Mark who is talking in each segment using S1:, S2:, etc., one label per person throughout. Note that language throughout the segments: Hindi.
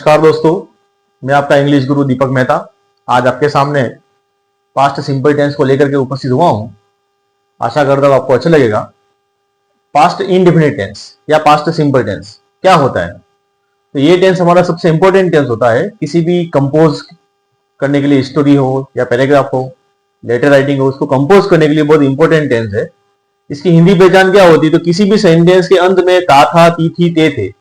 S1: नमस्कार दोस्तों, मैं आपका इंग्लिश गुरु दीपक मेहता आज आपके सामने पास्ट सिंपल टेंस को लेकर के उपस्थित हुआ हूं। आशा करता हूं आपको अच्छा लगेगा। पास्ट इंडेफिनिट टेंस या पास्ट सिंपल टेंस क्या होता है? तो ये टेंस हमारा सबसे इंपॉर्टेंट टेंस होता है। किसी भी कंपोज करने के लिए, स्टोरी हो या पैराग्राफ हो, लेटर राइटिंग हो, उसको कंपोज करने के लिए बहुत इंपॉर्टेंट टेंस है। इसकी हिंदी पहचान क्या होती है? तो किसी भी सेंटेंस के अंत में ता था, ती थी, ते थे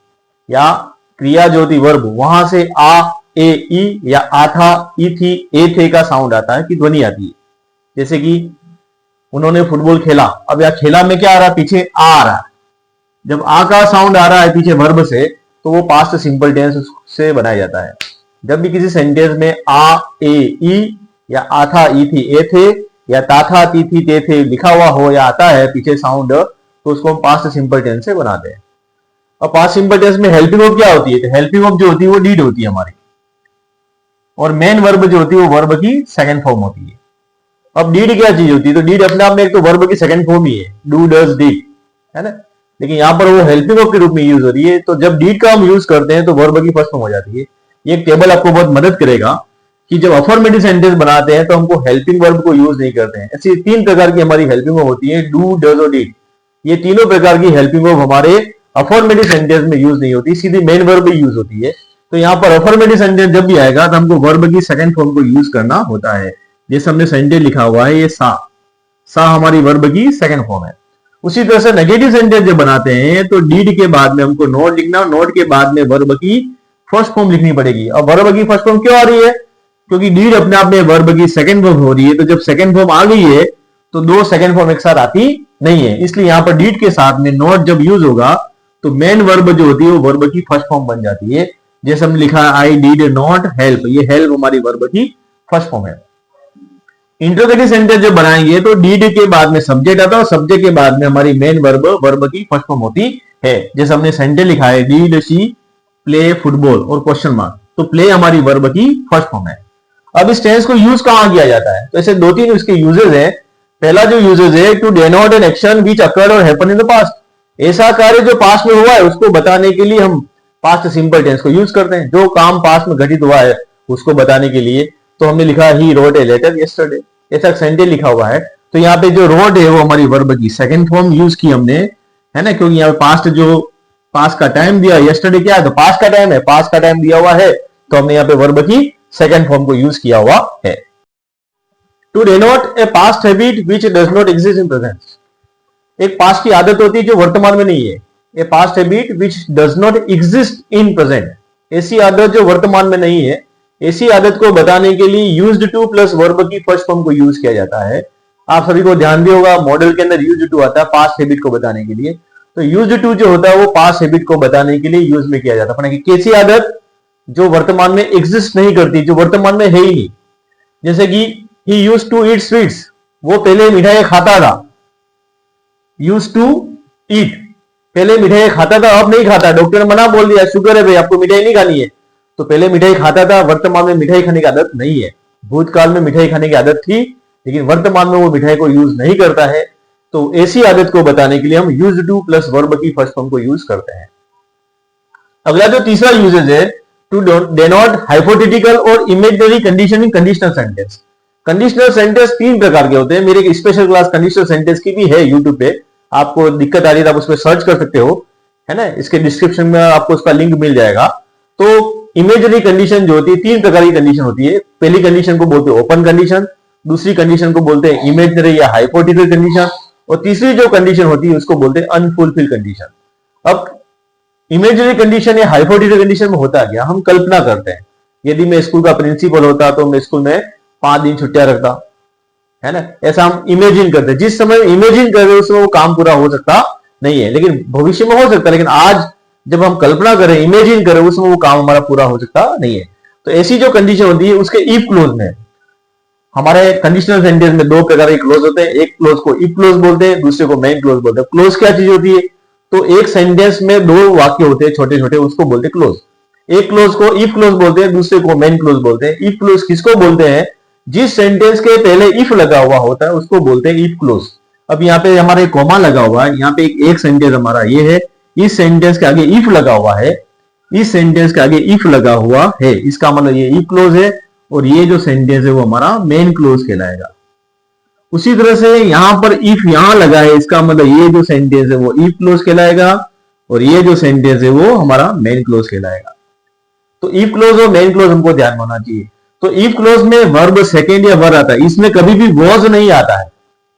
S1: या क्रिया जो होती वर्ब, वहां से आ, ए, ई या आ था, ई थी, ए थे का साउंड आता है, कि ध्वनि आती है। जैसे कि उन्होंने फुटबॉल खेला। अब यहाँ खेला में क्या आ रहा है? पीछे आ रहा है। जब आ का साउंड आ रहा है पीछे वर्ब से, तो वो पास्ट सिंपल टेंस से बनाया जाता है। जब भी किसी सेंटेंस में आ, ए, ई या आ था, ई थी, ए थे या ता था, ती थी, ते थे लिखा हुआ हो या आता है पीछे साउंड, तो उसको हम पास्ट सिंपल टेंस से बनाते हैं। और पास्ट सिंपल टेंस में हेल्पिंग वर्ब क्या होती है? तो हेल्पिंग वर्ब जो होती है वो डीड होती है हमारी, और मेन वर्ब जो होती है वो वर्ब की सेकंड फॉर्म होती है। अब डीड क्या चीज होती है? तो डीड अपने आप में एक तो वर्ब की सेकंड फॉर्म ही है, डू, डज, डिड, है ना। लेकिन यहाँ पर वो हेल्पिंग वर्ब के रूप में यूज हो रही है। तो जब डीड का हम यूज करते हैं तो वर्ब की फर्स्ट फॉर्म हो जाती है। ये एक टेबल आपको बहुत मदद करेगा कि जब अफर्मेटिव सेंटेंस बनाते हैं तो हमको हेल्पिंग वर्ब को यूज नहीं करते हैं। ऐसी तीन प्रकार की हमारी हेल्पिंग वर्ब होती है, डू, डज और डिड। ये तीनों प्रकार की हेल्पिंग वर्ब हमारे अफर्मेटिव सेंटेंस में यूज नहीं होती, सीधी मेन वर्ब ही यूज होती है। तो यहाँ पर अफर्मेटिव सेंटेंस जब भी आएगा तो हमको वर्ब की सेकंड फॉर्म को यूज करना होता है। जैसे हमने सेंटेंस लिखा हुआ है, ये सा हमारी वर्ब की सेकंड फॉर्म है। उसी तरह से नेगेटिव सेंटेंस जब बनाते हैं तो डीड के बाद में हमको नॉट लिखना, नॉट के बाद में वर्ब की फर्स्ट फॉर्म लिखनी पड़ेगी। अब वर्ब की फर्स्ट फॉर्म क्यों आ रही है? क्योंकि डीड अपने आप में वर्ब की सेकंड फॉर्म हो रही है। तो जब सेकंड फॉर्म आ गई है तो दो सेकंड फॉर्म एक साथ आती नहीं है, इसलिए यहाँ पर डीड के साथ में नॉट जब यूज होगा तो मेन वर्ब जो होती है वो वर्ब की फर्स्ट फॉर्म बन जाती है। जैसे हमने लिखा आई डिड नॉट हेल्प, ये हेल्प हमारी वर्ब की फर्स्ट फॉर्म है। इंट्रोगेटिव सेंटेंस जब बनाएंगे तो डीड के बाद में सब्जेक्ट आता है और सब्जेक्ट के बाद में हमारी मेन वर्ब की फर्स्ट फॉर्म होती है। जैसे हमने सेंटेंस लिखा है, डिड शी प्ले फुटबॉल और क्वेश्चन मार्क, तो प्ले हमारी वर्ब की फर्स्ट फॉर्म है। अब इस टेंस को यूज कहां किया जाता है? तो ऐसे दो तीन इसके यूजेस है। पहला जो यूजेस है, to denote an action which occurred or happened in the past. ऐसा कार्य जो पास्ट में हुआ है उसको बताने के लिए हम पास्ट सिंपल टेंस को यूज करते हैं। जो काम पास्ट में घटित हुआ है उसको बताने के लिए। तो हमने लिखा he wrote a letter yesterday, ऐसा सेंटेंस लिखा हुआ है। तो यहाँ पे जो रोट है वो हमारी वर्ब की सेकंड फॉर्म यूज की हमने, है ना। क्योंकि यहाँ पे पास्ट का टाइम दिया, यस्टरडे क्या है? तो पास्ट का टाइम है, पास्ट का टाइम दिया हुआ है, तो हमने यहाँ पे वर्ब की सेकंड फॉर्म को यूज किया हुआ है। To denote a past habit which does not exist in present. एक पास्ट की आदत होती है जो वर्तमान में नहीं है। A past habit which does not exist in present, ऐसी आदत जो वर्तमान में नहीं है, ऐसी आदत को बताने के लिए यूज्ड टू प्लस वर्ब की फर्स्ट फॉर्म को यूज किया जाता है। आप सभी को ध्यान भी होगा, मॉडल के अंदर यूज्ड टू आता है पास्ट हैबिट को बताने के लिए। तो यूज्ड टू जो होता है वो पास्ट हैबिट को बताने के लिए यूज में किया जाता है। कैसी आदत? जो वर्तमान में एग्जिस्ट नहीं करती, जो वर्तमान में है ही नहीं। जैसे कि he used to eat sweets, वो पहले मिठाई खाता था। यूज्ड टू ईट, पहले मिठाई खाता था, अब नहीं खाता। डॉक्टर ने मना बोल दिया, शुगर है भाई, आपको मिठाई नहीं खानी है। तो पहले मिठाई खाता था, वर्तमान में मिठाई खाने की आदत नहीं है। भूतकाल में मिठाई खाने की आदत थी, लेकिन वर्तमान में वो मिठाई को यूज नहीं करता है। तो ऐसी आदत को बताने के लिए हम यूज्ड टू प्लस वर्ब की फर्स्ट फॉर्म को यूज करते हैं। अगला जो तीसरा यूजेज है, टू डेनोट हाइपोथेटिकल और imaginary condition in conditional sentence. Conditional sentence तीन प्रकार के होते हैं। मेरी एक स्पेशल क्लास कंडीशनल सेंटेंस की भी है यूट्यूब पे, आपको दिक्कत आ रही है तो आप उस पर सर्च कर सकते हो, है ना। इसके डिस्क्रिप्शन में आपको उसका लिंक मिल जाएगा। तो इमेजिनरी कंडीशन जो होती है, तीन प्रकार की कंडीशन होती है। पहली कंडीशन को बोलते हैं ओपन कंडीशन, दूसरी कंडीशन को बोलते हैं इमेजिनरी या हाइपोथेटिकल कंडीशन, और तीसरी जो कंडीशन होती है उसको बोलते हैं अनफुलफिल कंडीशन। अब इमेजिनरी कंडीशन या हाइपोथेटिकल कंडीशन में होता क्या? हम कल्पना करते हैं, यदि मैं स्कूल का प्रिंसिपल होता तो मैं स्कूल में 5 दिन छुट्टियां रखता, है ना। ऐसा हम इमेजिन करते हैं। जिस समय इमेजिन कर रहे हैं उस समय वो काम पूरा हो सकता नहीं है, लेकिन भविष्य में हो सकता है। लेकिन आज जब हम कल्पना करें, इमेजिन करें, उस समय वो काम हमारा पूरा हो सकता नहीं है। तो ऐसी जो कंडीशन होती है उसके इफ क्लोज में, हमारे कंडीशनल सेंटेंस में दो प्रकार के क्लोज होते हैं। एक क्लोज को इफ क्लोज बोलते हैं, दूसरे को मेन क्लोज बोलते हैं। क्लोज क्या चीज होती है? तो एक सेंटेंस में दो वाक्य होते हैं छोटे छोटे, उसको बोलते हैं क्लोज। एक क्लोज को इफ क्लोज बोलते हैं, दूसरे को मेन क्लोज बोलते हैं। इफ क्लोज किसको बोलते हैं? जिस सेंटेंस के पहले इफ लगा हुआ होता है उसको बोलते हैं इफ क्लोज। अब यहाँ पे हमारे कोमा लगा हुआ है, यहाँ पे एक सेंटेंस हमारा ये है, इस सेंटेंस के आगे इफ लगा हुआ है। इस सेंटेंस के आगे इफ लगा हुआ है, इसका मतलब ये इफ क्लोज है और ये जो सेंटेंस है वो हमारा मेन क्लोज कहलाएगा। उसी तरह से यहां पर इफ यहां लगा है, इसका मतलब ये जो सेंटेंस है वो इफ क्लोज कहलाएगा और ये जो सेंटेंस है वो हमारा मेन क्लोज कहलाएगा। तो इफ क्लोज और मेन क्लोज हमको ध्यान में होना चाहिए। तो इफ क्लोज में वर्ब सेकेंड या वर आता है, इसमें कभी भी वॉज नहीं आता है।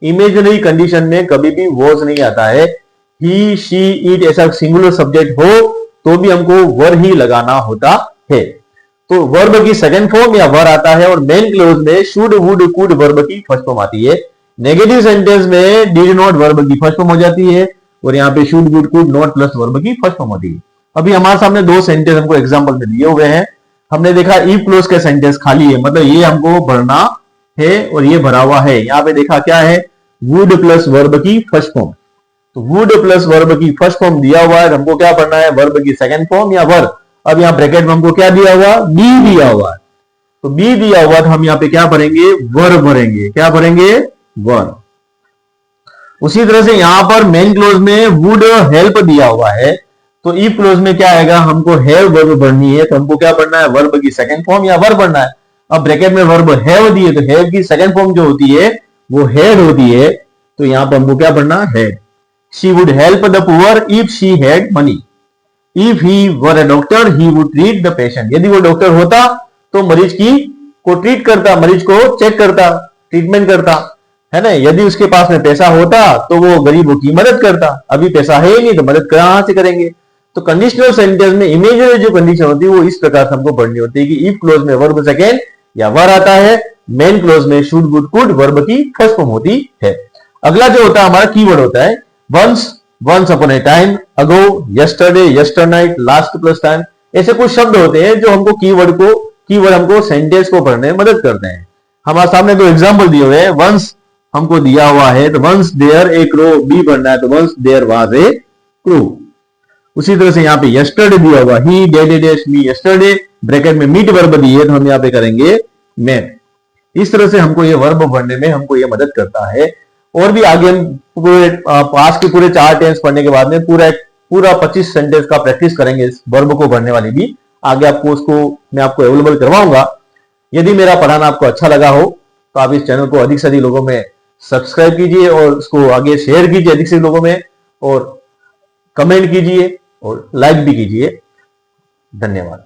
S1: इमेजिनरी कंडीशन में कभी भी वॉज नहीं आता है। ही, शी, इट ऐसा सिंगुलर सब्जेक्ट हो तो भी हमको वर ही लगाना होता है। तो वर्ब की सेकंड फॉर्म या वर आता है और मेन क्लोज में शुड, वुड, कुड वर्ब की फर्स्ट फॉर्म आती है। नेगेटिव सेंटेंस में डिड नॉट वर्ब की फर्स्ट फॉर्म हो जाती है और यहाँ पे should, would, could, not plus verb की फर्स्ट फॉर्म होती है। अभी हमारे सामने दो सेंटेंस हमको एग्जांपल में दिए हुए हैं। हमने देखा इफ क्लोज का सेंटेंस खाली है, मतलब ये हमको भरना है और ये भरा हुआ है। यहाँ पे देखा क्या है, वुड प्लस वर्ब की फर्स्ट फॉर्म। तो वुड प्लस वर्ब की फर्स्ट फॉर्म दिया हुआ है, हमको क्या पढ़ना है, वर्ब की सेकंड फॉर्म या वर। अब यहाँ ब्रैकेट में हमको क्या दिया हुआ, बी दिया हुआ है। तो बी दिया हुआ तो हम यहाँ पे क्या भरेंगे, वर भरेंगे। क्या भरेंगे, वर। उसी तरह से यहां पर मेन क्लोज में वुड हेल्प दिया हुआ है, तो इफ क्लोज में क्या आएगा, हमको हैव वर्ब भरनी है, तो हमको क्या पढ़ना है, वर्ब की सेकंड फॉर्म या वर पढ़ना है। अब ब्रैकेट में वर्ब हैव दिए तो हैव की सेकंड फॉर्म जो होती है वो हैड होती है, तो यहां पर हमको क्या पढ़ना है, she would help the poor if she had money. If he were a doctor he would treat the patient. यदि वो डॉक्टर होता तो मरीज को ट्रीट करता, मरीज को चेक करता, ट्रीटमेंट करता, है ना। यदि उसके पास में पैसा होता तो वो गरीबों की मदद करता। अभी पैसा है ही नहीं तो मदद कहां से करेंगे। तो कंडीशनल सेंटेंस में इमेजिनरी जो कंडीशन होती है वो इस प्रकार से हमको पढ़नी होती है कि इफ क्लोज में वर्ब सेकेंड या वर आता है, मेन क्लोज में शुड, वुड, कुड वर्ब की फर्स्ट फॉर्म होती है। अगला जो होता है हमारा कीवर्ड होता है once, once upon a time, ago, yesterday, yesternight, last plus time. ऐसे कुछ शब्द होते हैं जो हमको कीवर्ड हमको सेंटेंस को पढ़ने में मदद करते हैं। हमारे सामने दो एग्जाम्पल दिए हुए हैं। वंस हमको दिया हुआ है तो once there a crow, be बनना है तो once there was a crow. उसी तरह से यहाँ पे यस्टरडे दिया हुआ, he dead me yesterday, bracket में मीट वर्ब दी है तो हम यहाँ पे करेंगे मेट। इस तरह से हमको ये वर्ब भरने में हमको ये मदद करता है। और भी आगे हम पूरे पास के पूरे 4 टेंस पढ़ने के बाद में पूरा 25 सेंटेंस का प्रैक्टिस करेंगे इस वर्ब को भरने वाली भी। आगे आपको उसको मैं आपको अवेलेबल करवाऊंगा। यदि मेरा पढ़ाना आपको अच्छा लगा हो तो आप इस चैनल को अधिक से अधिक लोगों में सब्सक्राइब कीजिए और उसको आगे शेयर कीजिए अधिक से लोगों में, और कमेंट कीजिए और लाइक भी कीजिए। धन्यवाद।